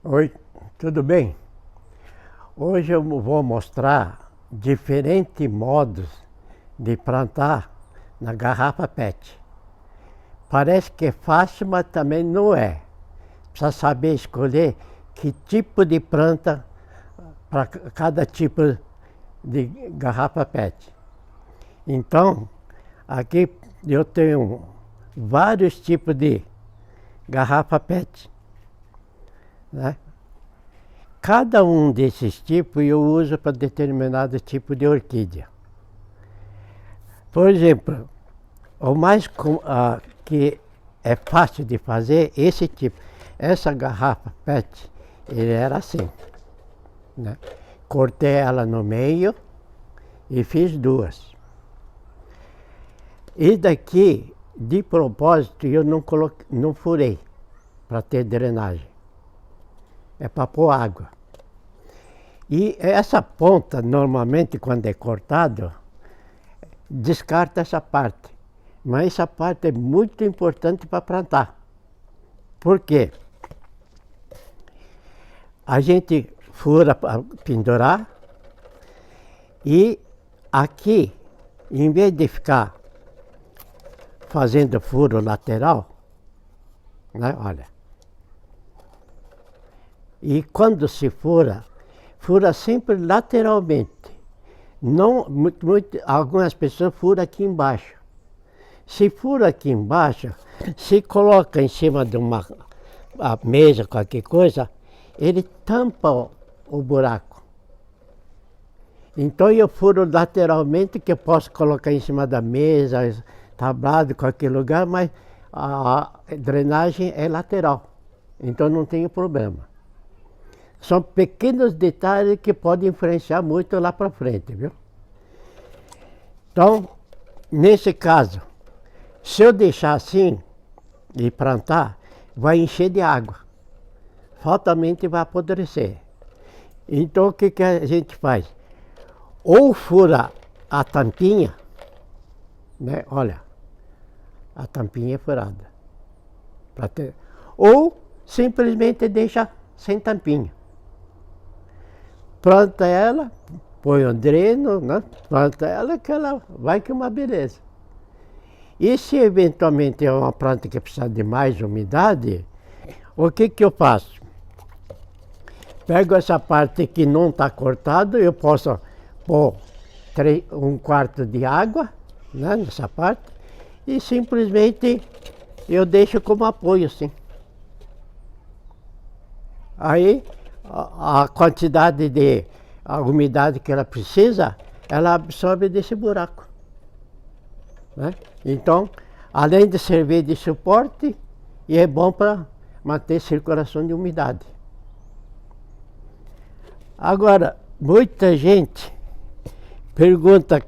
Oi, tudo bem? Hoje eu vou mostrar diferentes modos de plantar na garrafa PET. Parece que é fácil, mas também não é. Precisa saber escolher que tipo de planta para cada tipo de garrafa PET. Então, aqui eu tenho vários tipos de garrafa PET, né? Cada um desses tipos eu uso para determinado tipo de orquídea. Por exemplo, o mais que é fácil de fazer, esse tipo. Essa garrafa PET, ele era assim, né? Cortei ela no meio e fiz duas. E daqui, de propósito, eu não furei para ter drenagem. É para pôr água. E essa ponta, normalmente, quando é cortado, descarta essa parte. Mas essa parte é muito importante para plantar. Por quê? A gente fura para pendurar e aqui, em vez de ficar fazendo furo lateral, né, olha. E quando se fura, fura sempre lateralmente. Não, algumas pessoas furam aqui embaixo. Se fura aqui embaixo, se coloca em cima de uma mesa, qualquer coisa, ele tampa o buraco. Então eu furo lateralmente, que eu posso colocar em cima da mesa, tablado, qualquer lugar, mas a drenagem é lateral. Então não tem problema. São pequenos detalhes que podem influenciar muito lá para frente, viu? Então, nesse caso, se eu deixar assim e plantar, vai encher de água. Fatalmente vai apodrecer. Então, o que a gente faz? Ou fura a tampinha, né? Olha, a tampinha é furada. Ou simplesmente deixa sem tampinha. Planta ela, põe um dreno, né? Planta ela que ela vai que é uma beleza. E se eventualmente é uma planta que precisa de mais umidade, o que eu faço? Pego essa parte que não está cortada, eu posso pôr 1/4 de água, né, nessa parte, e simplesmente eu deixo como apoio assim. Aí a quantidade a umidade que ela precisa, ela absorve desse buraco, né? Então, além de servir de suporte, e é bom para manter circulação de umidade. Agora, muita gente pergunta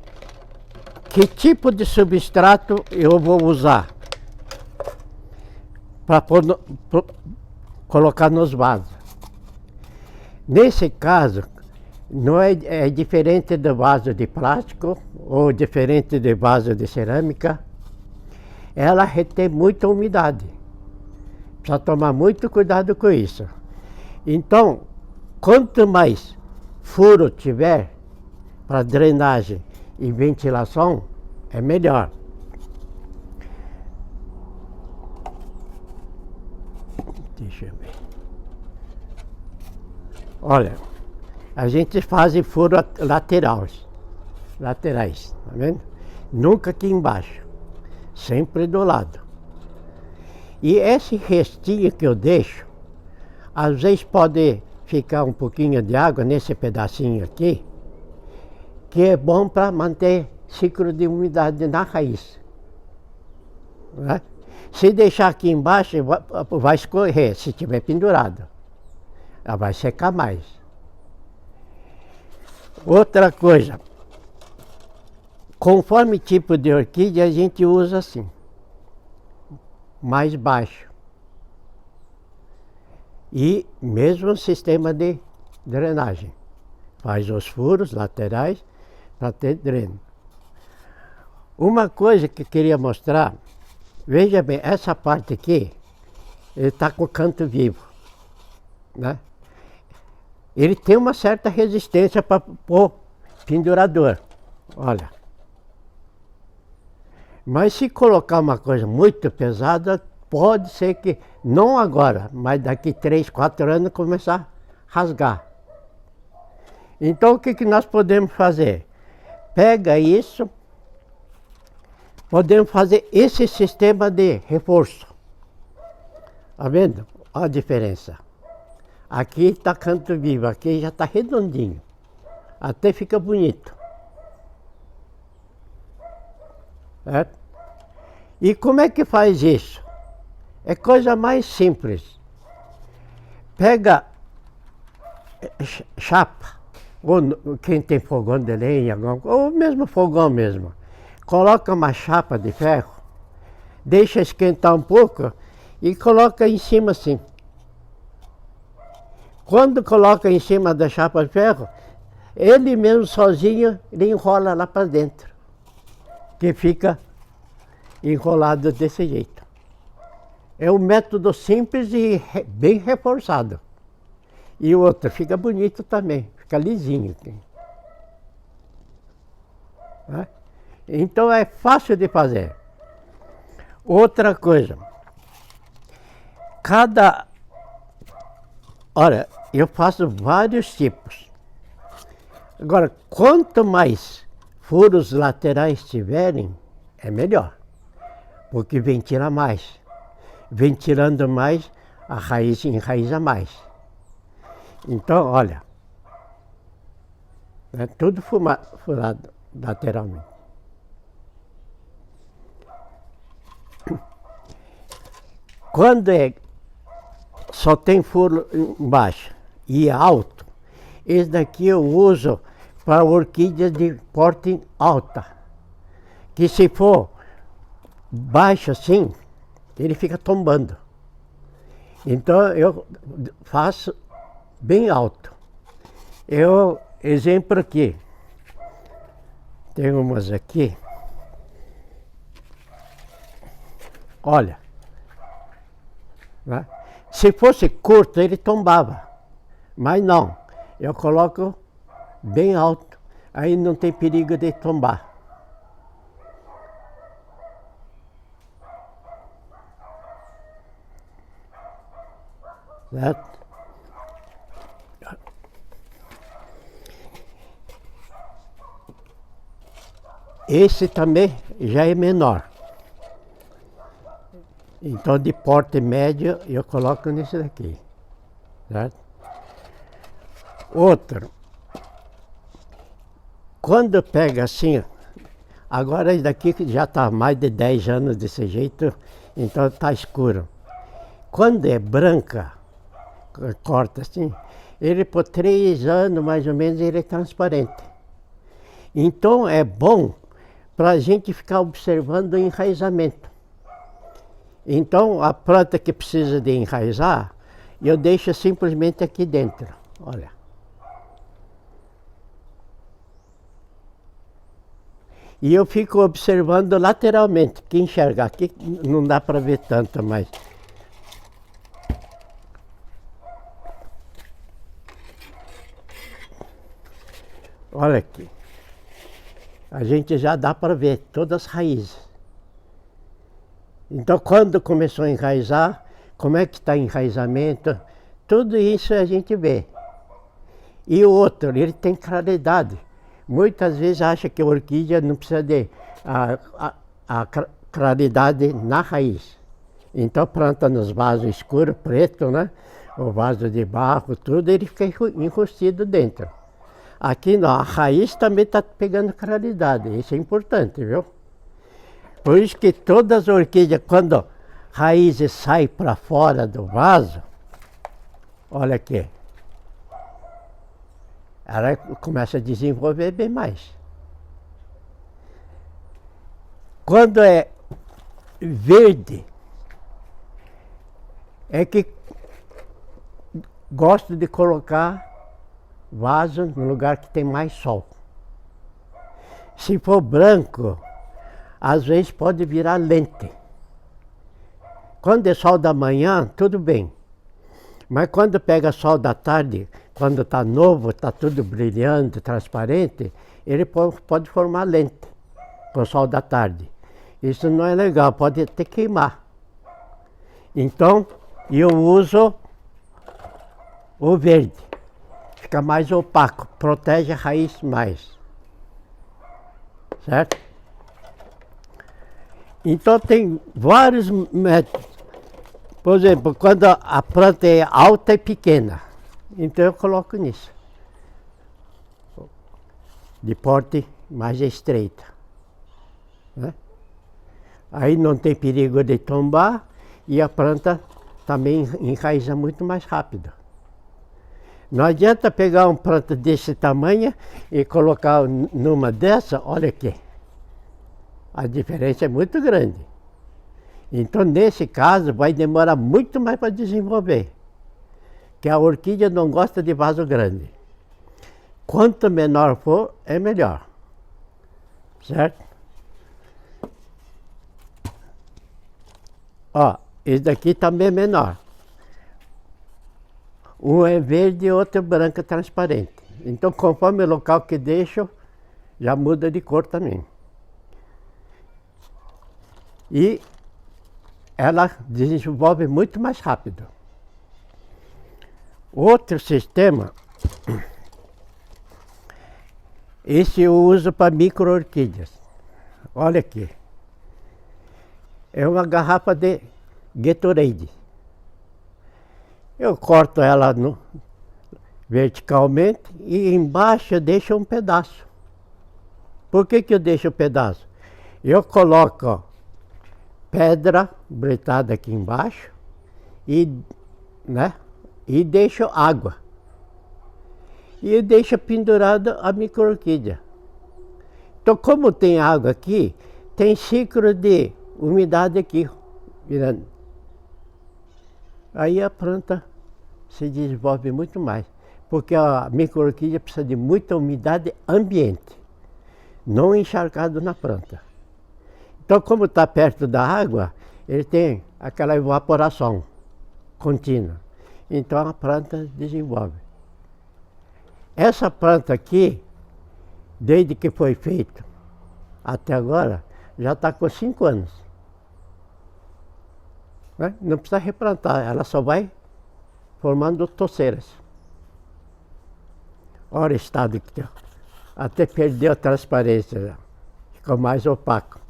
que tipo de substrato eu vou usar para colocar nos vasos. Nesse caso, não é diferente do vaso de plástico ou diferente do vaso de cerâmica. Ela retém muita umidade. Precisa tomar muito cuidado com isso. Então, quanto mais furo tiver para drenagem e ventilação, é melhor. Deixa eu ver. Olha, a gente faz furos laterais, tá vendo? Nunca aqui embaixo, sempre do lado. E esse restinho que eu deixo, às vezes pode ficar um pouquinho de água nesse pedacinho aqui, que é bom para manter ciclo de umidade na raiz, né? Se deixar aqui embaixo, vai escorrer, se estiver pendurado. Ela vai secar mais. Outra coisa, conforme tipo de orquídea, a gente usa assim, mais baixo. E mesmo sistema de drenagem. Faz os furos laterais para ter dreno. Uma coisa que eu queria mostrar, veja bem, essa parte aqui, ele está com o canto vivo. né? Ele tem uma certa resistência para pôr pendurador. Olha. Mas se colocar uma coisa muito pesada, pode ser que, não agora, mas daqui 3, 4 anos começar a rasgar. Então o que nós podemos fazer? Pega isso, podemos fazer esse sistema de reforço. Tá vendo? Olha a diferença. Aqui está canto vivo, aqui já está redondinho. Até fica bonito. Certo? E como é que faz isso? É coisa mais simples. Pega chapa, ou quem tem fogão de lenha, ou mesmo fogão mesmo. Coloca uma chapa de ferro, deixa esquentar um pouco e coloca em cima assim. Quando coloca em cima da chapa de ferro, ele mesmo sozinho, ele enrola lá para dentro. Que fica enrolado desse jeito. É um método simples e bem reforçado. E o outro fica bonito também, fica lisinho. Né? Então é fácil de fazer. Outra coisa, olha, eu faço vários tipos. Agora, quanto mais furos laterais tiverem, é melhor, porque ventila mais. Ventilando mais, a raiz enraiza mais. Então, olha, é tudo furado lateralmente. Quando só tem furo embaixo e é alto, esse daqui eu uso para orquídeas de porte alta. Que se for baixo assim, ele fica tombando. Então eu faço bem alto. Exemplo aqui. Tem umas aqui. Olha. Né? Se fosse curto, ele tombava. Mas não. Eu coloco bem alto. Aí não tem perigo de tombar. Certo? Esse também já é menor. Então de porte médio eu coloco nesse daqui. Certo? Outro. Quando pega assim, agora esse daqui já está mais de 10 anos desse jeito, então está escuro. Quando é branca, corta assim, ele por 3 anos mais ou menos ele é transparente. Então é bom para a gente ficar observando o enraizamento. Então a planta que precisa de enraizar, eu deixo simplesmente aqui dentro, olha. E eu fico observando lateralmente, que enxergar aqui não dá para ver tanto, mas olha aqui. A gente já dá para ver todas as raízes. Então quando começou a enraizar, como é que está o enraizamento, tudo isso a gente vê. E o outro, ele tem claridade. Muitas vezes acha que a orquídea não precisa de a claridade na raiz. Então planta nos vasos escuros, preto, né? O vaso de barro, tudo, ele fica enrustido dentro. Aqui não, a raiz também está pegando claridade, isso é importante, viu? Por isso que todas as orquídeas, quando a raiz sai para fora do vaso, olha aqui, ela começa a desenvolver bem mais. Quando é verde, é que gosto de colocar vaso no lugar que tem mais sol. Se for branco, às vezes pode virar lente. Quando é sol da manhã, tudo bem. Mas quando pega sol da tarde, quando está novo, está tudo brilhante, transparente, ele pode formar lente com o sol da tarde. Isso não é legal, pode até queimar. Então, eu uso o verde. Fica mais opaco, protege a raiz mais. Certo? Então tem vários métodos. Por exemplo, quando a planta é alta e pequena, então eu coloco nisso. De porte mais estreita. Né? Aí não tem perigo de tombar e a planta também enraiza muito mais rápido. Não adianta pegar uma planta desse tamanho e colocar numa dessa, olha aqui. A diferença é muito grande. Então, nesse caso, vai demorar muito mais para desenvolver. Que a orquídea não gosta de vaso grande. Quanto menor for, é melhor. Certo? Ó, esse daqui também é menor. Um é verde e outro é branco transparente. Então, conforme o local que deixo, já muda de cor também. E ela desenvolve muito mais rápido. Outro sistema, esse eu uso para micro-orquídeas. Olha aqui. É uma garrafa de Gatorade. Eu corto ela verticalmente e embaixo eu deixo um pedaço. Por que eu deixo um pedaço? Eu coloco, ó, pedra bretada aqui embaixo e, né, e deixo água. E deixo pendurada a micro-orquídea. Então, como tem água aqui, tem ciclo de umidade aqui, virando. Aí a planta se desenvolve muito mais, porque a micro-orquídea precisa de muita umidade ambiente, não encharcado na planta. Então, como está perto da água, ele tem aquela evaporação contínua. Então a planta desenvolve. Essa planta aqui, desde que foi feito até agora, já está com 5 anos. Né? Não precisa replantar, ela só vai formando toceiras. Olha o estado que tem. Até perdeu a transparência, já. Ficou mais opaco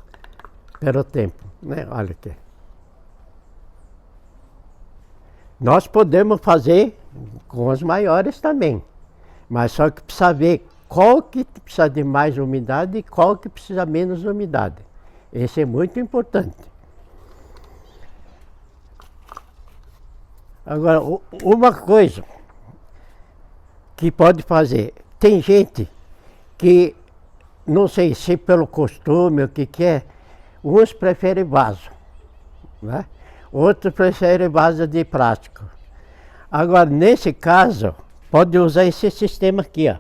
pelo tempo. Né? Olha aqui. Nós podemos fazer com as maiores também, mas só que precisa ver qual que precisa de mais umidade e qual que precisa menos umidade. Esse é muito importante. Agora, uma coisa que pode fazer, tem gente que, não sei se pelo costume, o que é, uns preferem vaso, né? Outros preferem vaso de plástico. Agora, nesse caso, pode usar esse sistema aqui, ó.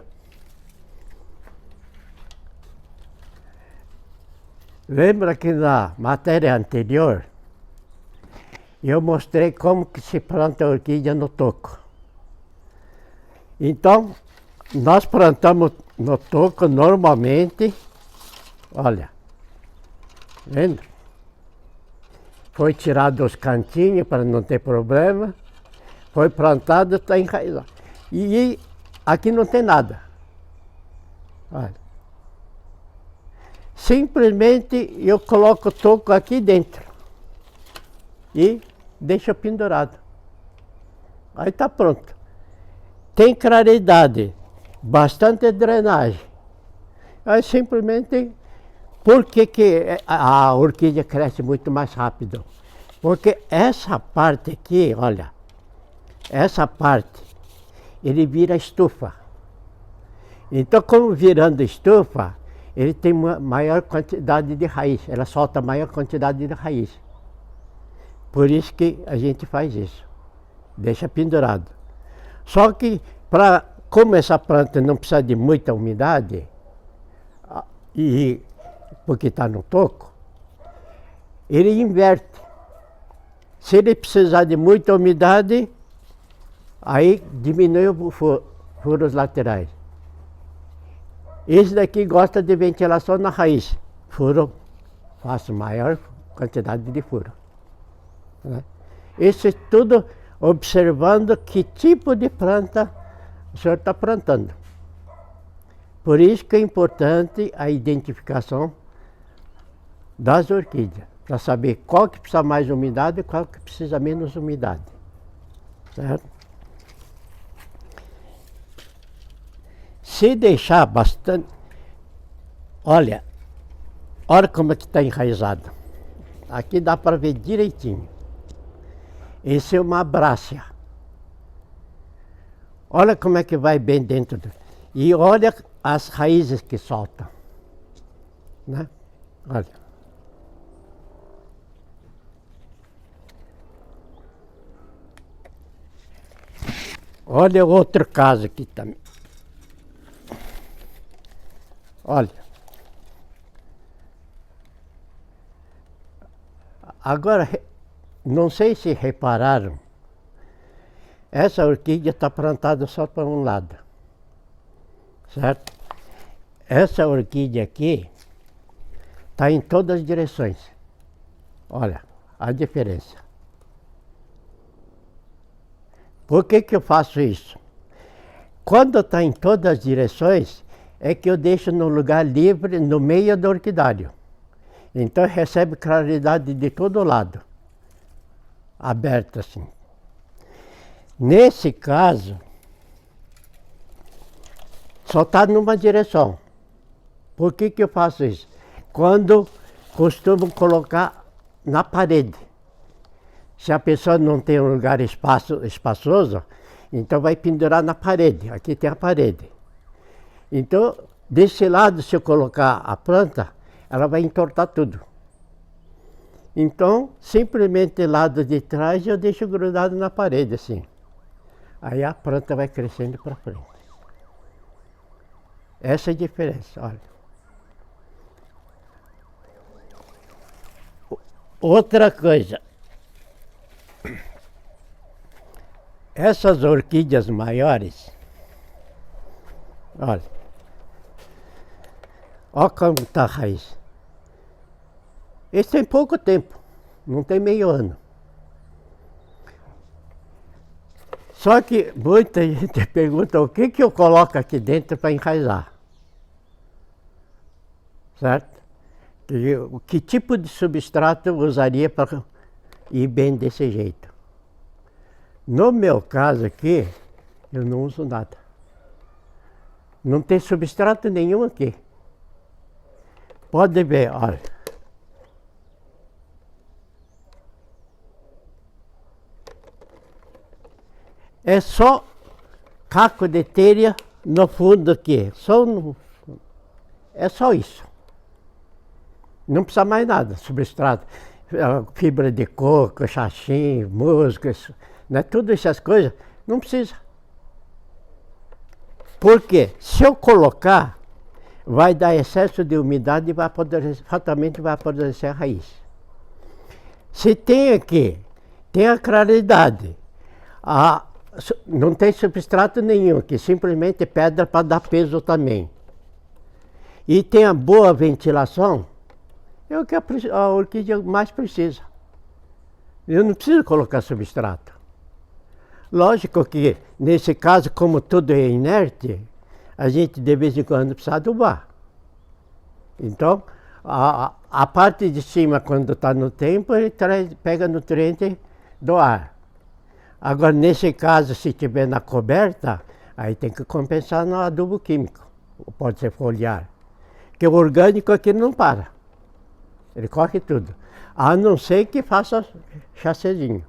Lembra que na matéria anterior, eu mostrei como que se planta a orquídea no toco. Então, nós plantamos no toco normalmente, olha, vendo? Foi tirado os cantinhos para não ter problema, foi plantado, está enraizado. E aqui não tem nada. Olha. Simplesmente eu coloco o toco aqui dentro e deixo pendurado. Aí está pronto. Tem claridade, bastante drenagem. Aí simplesmente, por que a orquídea cresce muito mais rápido? Porque essa parte aqui, olha, essa parte, ele vira estufa. Então, como virando estufa, ele tem uma maior quantidade de raiz, ela solta maior quantidade de raiz. Por isso que a gente faz isso, deixa pendurado. Só que, como essa planta não precisa de muita umidade, porque está no toco, ele inverte. Se ele precisar de muita umidade, Aí diminui os furos laterais. Esse daqui gosta de ventilação na raiz. Furo, faço maior quantidade de furo. Né? Isso tudo observando que tipo de planta o senhor está plantando. Por isso que é importante a identificação das orquídeas, para saber qual que precisa mais umidade e qual que precisa menos umidade. Certo? Se deixar bastante... Olha como é que está enraizado. Aqui dá para ver direitinho. Esse é uma brácia. Olha como é que vai bem dentro. E olha as raízes que soltam. Né? Olha. Olha outro caso aqui também. Olha. Agora, não sei se repararam, essa orquídea está plantada só para um lado. Certo? Essa orquídea aqui está em todas as direções. Olha a diferença. Por que eu faço isso? Quando está em todas as direções, é que eu deixo no lugar livre, no meio do orquidário. Então recebe claridade de todo lado, aberta assim. Nesse caso, só está numa direção. Por que eu faço isso? Quando costumo colocar na parede. Se a pessoa não tem um lugar espaçoso, então vai pendurar na parede. Aqui tem a parede. Então, desse lado, se eu colocar a planta, ela vai entortar tudo. Então, simplesmente lado de trás eu deixo grudado na parede, assim. Aí a planta vai crescendo para frente. Essa é a diferença, olha. Outra coisa. Essas orquídeas maiores, olha como está a raiz. Esse tem pouco tempo, não tem meio ano. Só que muita gente pergunta o que eu coloco aqui dentro para enraizar. Certo? Que tipo de substrato eu usaria para ir bem desse jeito? No meu caso aqui, eu não uso nada. Não tem substrato nenhum aqui. Pode ver, olha. É só caco de telha no fundo aqui. É só isso. Não precisa mais nada, substrato. Fibra de coco, xaxim, musgo, né? Tudo essas coisas, não precisa. Porque se eu colocar, vai dar excesso de umidade e fatalmente vai apodrecer a raiz. Se tem aqui, tem a claridade, não tem substrato nenhum aqui, simplesmente pedra para dar peso também. E tem a boa ventilação, é o que a orquídea mais precisa. Eu não preciso colocar substrato. Lógico que, nesse caso, como tudo é inerte, a gente de vez em quando precisa adubar. Então, a parte de cima, quando está no tempo, ele pega nutriente do ar. Agora, nesse caso, se estiver na coberta, aí tem que compensar no adubo químico. Pode ser foliar. Porque o orgânico aqui não para. Ele corre tudo. A não ser que faça chacezinho.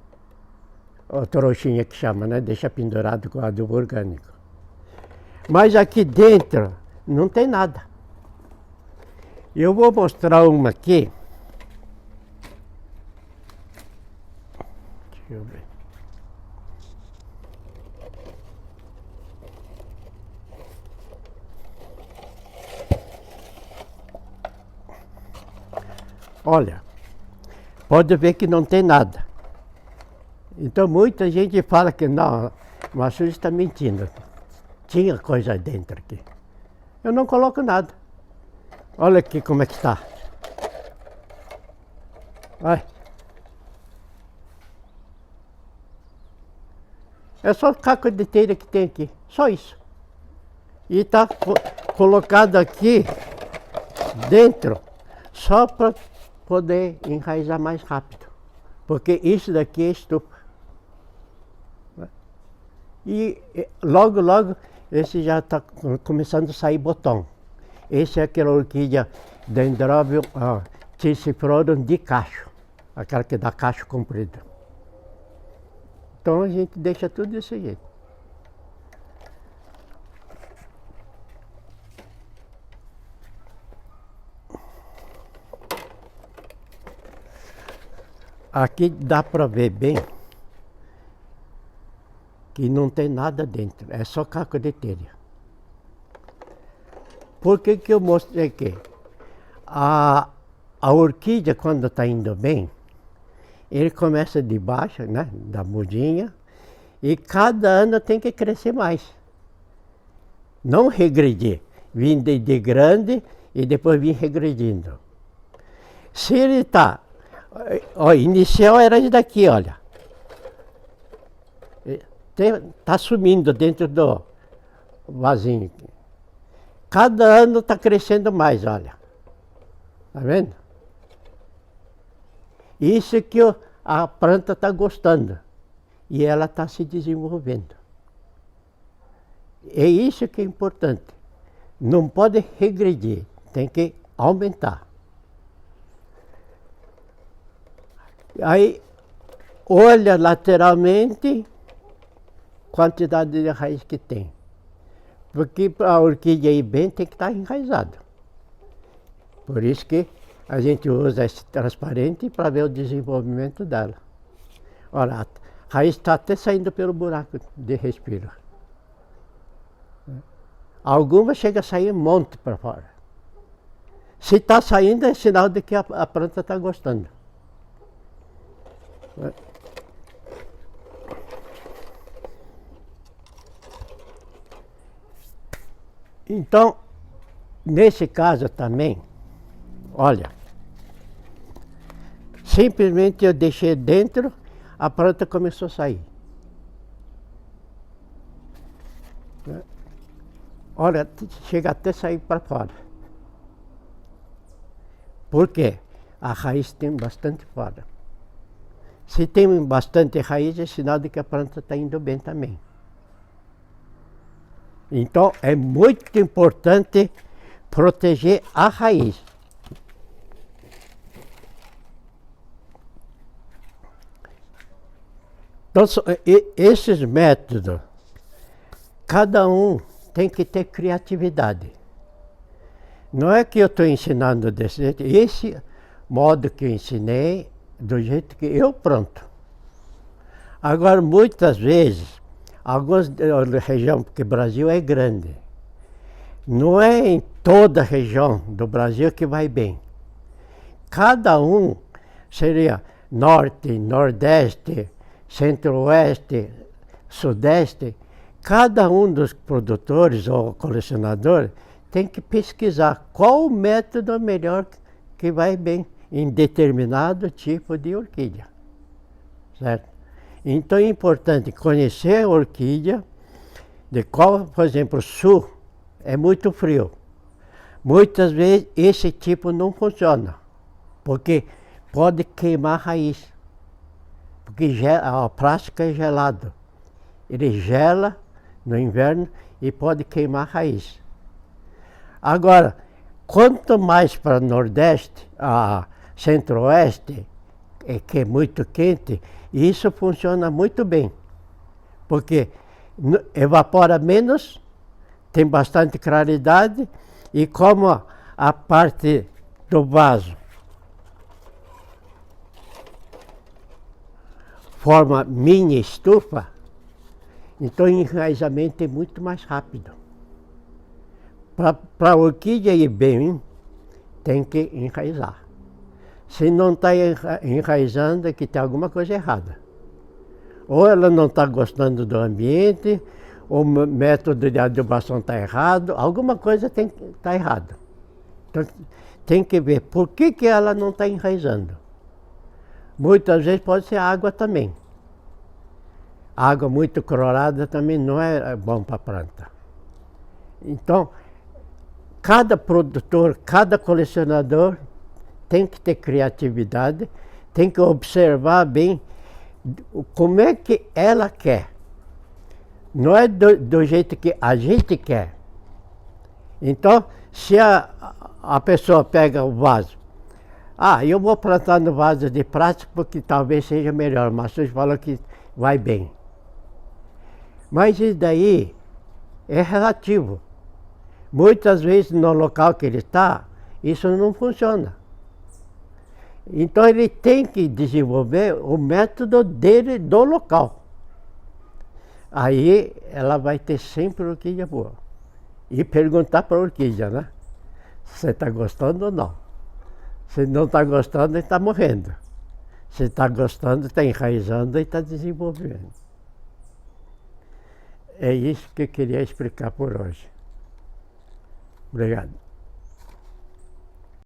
Ou trouxinha que chama, né? Deixa pendurado com adubo orgânico. Mas aqui dentro não tem nada. Eu vou mostrar uma aqui. Deixa eu ver. Olha, pode ver que não tem nada. Então muita gente fala que não, Mas você está mentindo. Tinha coisa dentro aqui. Eu não coloco nada. Olha aqui como é que está. Vai. É só caco de telha que tem aqui. Só isso. E está colocado aqui dentro só para poder enraizar mais rápido. Porque isso daqui é estufa. E logo, logo, esse já está começando a sair botão. Esse é aquela orquídea Dendrobium Tissiflorum de cacho. Aquela que dá cacho comprido. Então a gente deixa tudo desse jeito. Aqui dá para ver bem que não tem nada dentro, é só caco de telha. Por que que eu mostrei aqui? A orquídea, quando está indo bem, ele começa de baixo, né, da mudinha, e cada ano tem que crescer mais. Não regredir, vir de grande e depois vir regredindo. Se ele está, ó, inicial era isso daqui, olha. Está sumindo dentro do vasinho. Cada ano está crescendo mais, olha. Tá vendo? Isso que a planta está gostando. E ela está se desenvolvendo. É isso que é importante. Não pode regredir, tem que aumentar. Aí, olha lateralmente quantidade de raiz que tem. Porque para a orquídea ir bem tem que estar enraizada. Por isso que a gente usa esse transparente para ver o desenvolvimento dela. Olha, a raiz está até saindo pelo buraco de respiro. Algumas chega a sair um monte para fora. Se está saindo é sinal de que a planta está gostando. Então, nesse caso também, olha, simplesmente eu deixei dentro, a planta começou a sair. Olha, chega até sair para fora. Por quê? A raiz tem bastante fora. Se tem bastante raiz, é sinal de que a planta está indo bem também. Então, é muito importante proteger a raiz. Então, esses métodos, cada um tem que ter criatividade. Não é que eu estou ensinando desse jeito, esse modo que eu ensinei, do jeito que eu pronto. Agora, muitas vezes, algumas regiões, porque o Brasil é grande, não é em toda a região do Brasil que vai bem. Cada um seria norte, nordeste, centro-oeste, sudeste. Cada um dos produtores ou colecionadores tem que pesquisar qual o método melhor que vai bem em determinado tipo de orquídea, certo? Então é importante conhecer a orquídea, de qual, por exemplo, o sul é muito frio. Muitas vezes esse tipo não funciona, porque pode queimar a raiz, porque a plástica é gelado. Ele gela no inverno e pode queimar a raiz. Agora, quanto mais para o nordeste, a centro-oeste, que é muito quente, isso funciona muito bem, porque evapora menos, tem bastante claridade, e como a parte do vaso forma mini estufa, então o enraizamento é muito mais rápido. Para a orquídea ir bem, tem que enraizar. Se não está enraizando, é que tem alguma coisa errada. Ou ela não está gostando do ambiente, ou o método de adubação está errado, alguma coisa tem que estar errada. Então, tem que ver por que ela não está enraizando. Muitas vezes pode ser água também. Água muito clorada também não é bom para a planta. Então, cada produtor, cada colecionador tem que ter criatividade, tem que observar bem como é que ela quer. Não é do jeito que a gente quer. Então, se a pessoa pega o vaso, eu vou plantar no vaso de plástico porque talvez seja melhor, mas vocês falam que vai bem. Mas isso daí é relativo. Muitas vezes no local que ele está, isso não funciona. Então ele tem que desenvolver o método dele do local. Aí ela vai ter sempre orquídea boa. E perguntar para a orquídea, né? Você está gostando ou não? Se não está gostando, ele está morrendo. Se está gostando, está enraizando e está desenvolvendo. É isso que eu queria explicar por hoje. Obrigado.